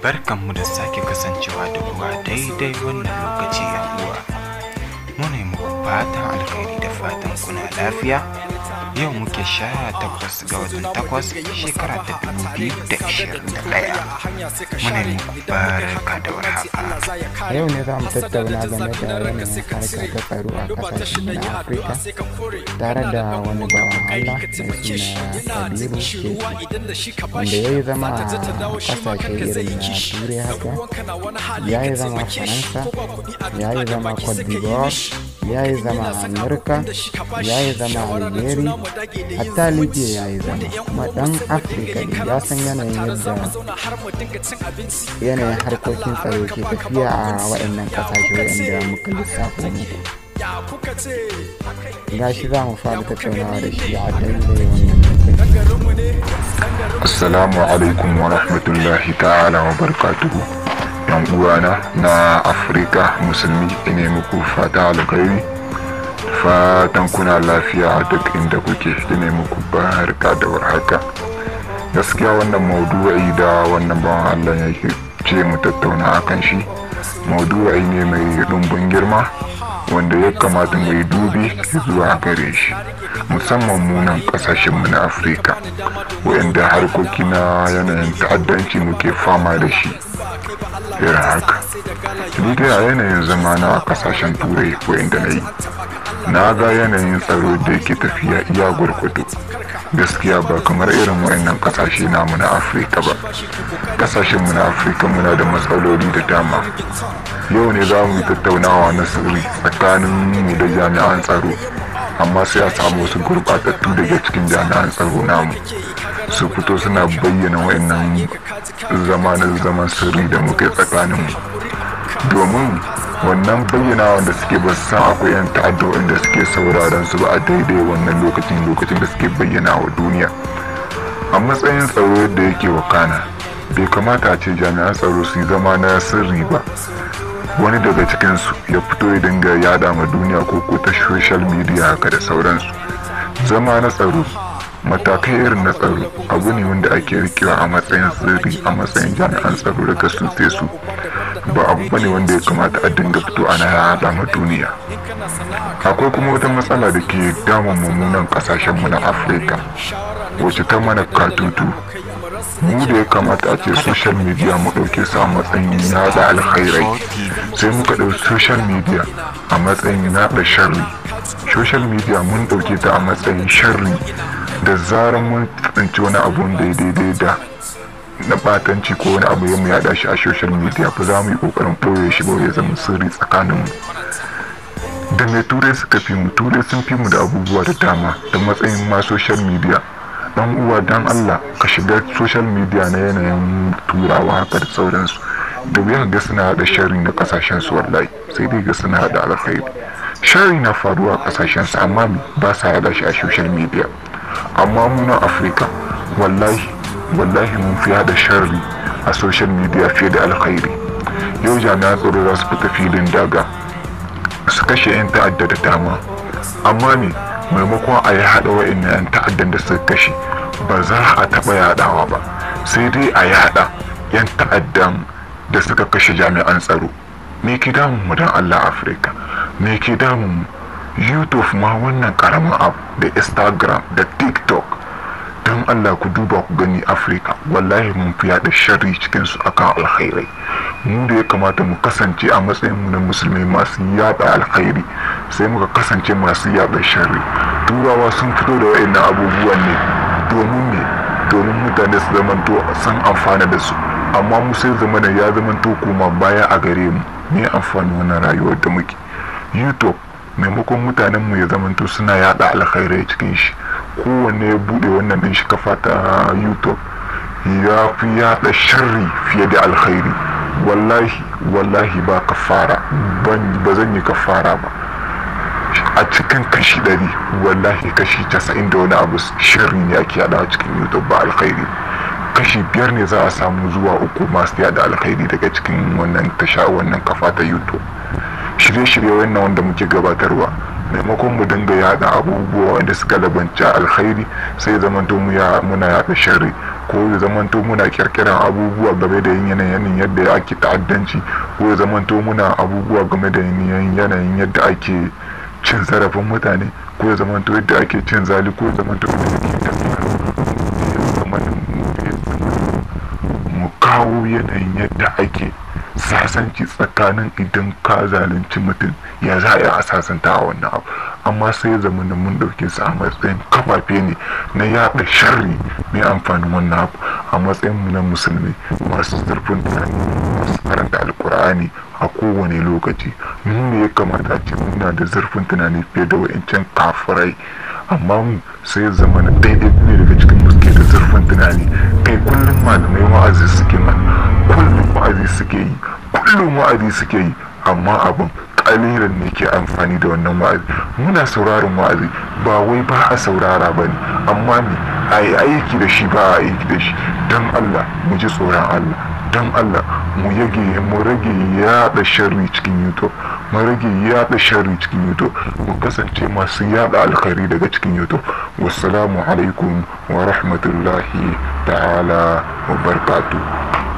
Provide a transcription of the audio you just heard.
Barkanmu da sake kasancewa da kuwa daidai wannan lokaci yan uwa. Muna yi muku fatan alkhairi da fatan kuna lafiya. Yau muke 18 ga watan 8 shekara ta 2021. Muna yi muku barka da warhaka. A yau ne za mu tattauna game da yanayin harkar ta tsaro a kasashen na Afirka tare da wani bawan Allah mai suna Kabiru Shehu, wanda ya yi zama a kasashe irin na Turai haka, ya yi zama Faransa, ya yi zama Cote d'Ivoire, ya yi zama Amurka, ya yi zama Algeria, hatta Libya ya yi zama. Kuma ɗan Afirka ne, ya san yanayin harkokin tsaro ke tafiya a waɗannan ƙasashe waɗanda muka lissafo muku. Gashi za mu fara tattaunawa da shi a daidai wannan lokaci. Assalamu alaikum wa rahmatullahi ta'ala wa barakatuhu. Yan uwana na Afirka musulmi, ina muku fata alkhairi, fatan kuna lafiya a duk inda kuke, ina muku barka da warhaka. Gaskiya wannan maudu'i da wannan bawan Allah yake ce mu tattauna akan shi, maudu'i ne mai ɗumbin girma wanda ya kamata mu yi dubi zuwa gare shi, musamman munan kasashenmu na Afirka wanda harkoki na yanayin ta'addanci muke fama da shi irin haka. Ni dai a yanayin zama na kasashen turai wanda na yi, na ga yanayin tsaro da yake tafiya iya gwargwado. Gaskiya ba kamar irin wayannan kasashe namu na Afirka ba. Kasashenmu na Afirka muna da matsaloli da dama. Yau ne za mu tattaunawa na sirri tsakanin mu da jami'an tsaro, amma sai a samu wasu gurbatattu daga cikin jami'an tsaro namu su fito suna bayyana wayannan zaman sirri da muke tsakanin mu, domin wannan bayyanawa da suke ba san akwai yan ta'adda wanda suke sauraron su ba a daidai wannan lokacin da suke bayyana wa duniya. A matsayin tsaro yadda yake wakana, bai kamata a ce jami'an tsaro su zama na sirri ba, wani daga cikinsu ya fito ya dinga yada ma duniya ko ta social media haka da sauransu. Zama na tsaro, matakai irin na tsaro abu ne wanda ake rikewa a matsayin sirri, a matsayin jami'an tsaro daga su sai su, ba abu bane wanda ya kamata a dinga fito ana yada ma duniya. Akwai kuma wata matsala da ke damun mummunan kasashenmu na Afirka wacce ta mana katutu. Mu da ya kamata a ce social media mu ɗauke su a matsayin yada alkhairai, sai muka ɗauki social media a matsayin yada sharri. Social media mun ɗauke ta a matsayin sharri, da zarar mun tsinci wani abu da ya daidai da na batanci ko wani abu ya mu yada shi a social media, ba za mu yi ƙoƙarin ɓoye shi ba ya zama sirri tsakaninmu. Da mai turai suka fi mu, turai sun fi mu da abubuwa da dama da matsayin ma social media. Dan uwa dan Allah ka shiga social media na yanayin turawa haka da sauransu, da wuya ga suna da sharri na kasashen su, wallahi sai dai ga suna da alkhairi. Sharri na faruwa a kasashen su amma ba sa yada shi a social media. Amma mu na Afirka wallahi mun fi yada sharri a social media fiye da alkhairi. Yau jami'an tsaro za su fita filin daga su kashe 'yan ta'adda da dama, amma ne maimakon a yi haɗa wa'in 'yan ta'addan da suka kashe, ba za a taɓa yaɗawa ba, sai dai a yaɗa 'yan ta'addan da suka kashe jami'an tsaro. Me ke damun mu don Allah Afirka? Me ke damun mu? YouTube ma wannan ƙaramin abu da Instagram da TikTok, don Allah ku duba ku gani Afirka wallahi mun fi yaɗa sharri cikinsu akan alkhairai. Mu da ya kamata mu kasance a matsayin mu na musulmai masu yaɗa alkhairi, sai muka kasance masu yaɗa sharri. Turawa sun fito da wa'annan abubuwan ne domin mutane su zamanto sun amfana da su, amma mu sai zamana ya zamanto kuma baya a gare mu. Me amfani wannan rayuwar da muke? YouTube maimakon mutanen mu ya zamanto suna yaɗa alkhairai cikin shi, kowanne ya bude wannan din shi kafa ta YouTube ya fi yaɗa sharri fiye da alkhairi. Wallahi ba kafara, ba zan yi kafara ba. A cikin kashi 100 wallahi kashi 90 da wani abu sharri ne ake yada cikin YouTube ba alkhairi. kashi 5 ne za a samu zuwa 3 masu yada alkhairi daga cikin wannan tasha, wannan kafa ta YouTube. Shirye-shirye wannan wanda muke gabatarwa, maimakon mu dinga yada abubuwa wanda suka labanta alkhairi, sai zamanto muna yada sharri, ko ya zamanto muna kirkiran abubuwa game da yanayin yadda ake ta'addanci, ko ya zamanto muna abubuwa game da yanayin yadda ake cin zarafin mutane, ko ya zamanto yadda ake cin zali, ko ya zamanto mu kawo yanayin yadda ake sasanci tsakanin idan ka zalunci mutum ya za a sasanta a wannan abu. Amma sai zamanin mun dauke su a matsayin kafafe ne na yaɗa sharri mai amfanin wannan abu. A matsayin mu na musulmi masu zurfin tunani, masu karanta alkur'ani a kowane lokaci, mu ne ya kamata ce muna da zurfin tunani fiye da wa'incan kafirai. Amma mu sai zamanin daidai ne daga cikin muske da zurfin tunani. Kai kullum malamai wa'azi suke mana, kullum wa'azi suke yi, amma abin kalilan ne ke amfani da wannan wa'azi. Muna sauraron wa'azi, ba wai ba a saurara ba ne, amma ne a yi aiki da shi, ba a aiki da shi. Don Allah mu ji tsoron Allah, don Allah mu rage yaɗa sharri cikin YouTube, mu kasance masu yaɗa alkhairi daga cikin YouTube. Wassalamu alaikum wa rahmatullahi ta'ala wa barakatuh.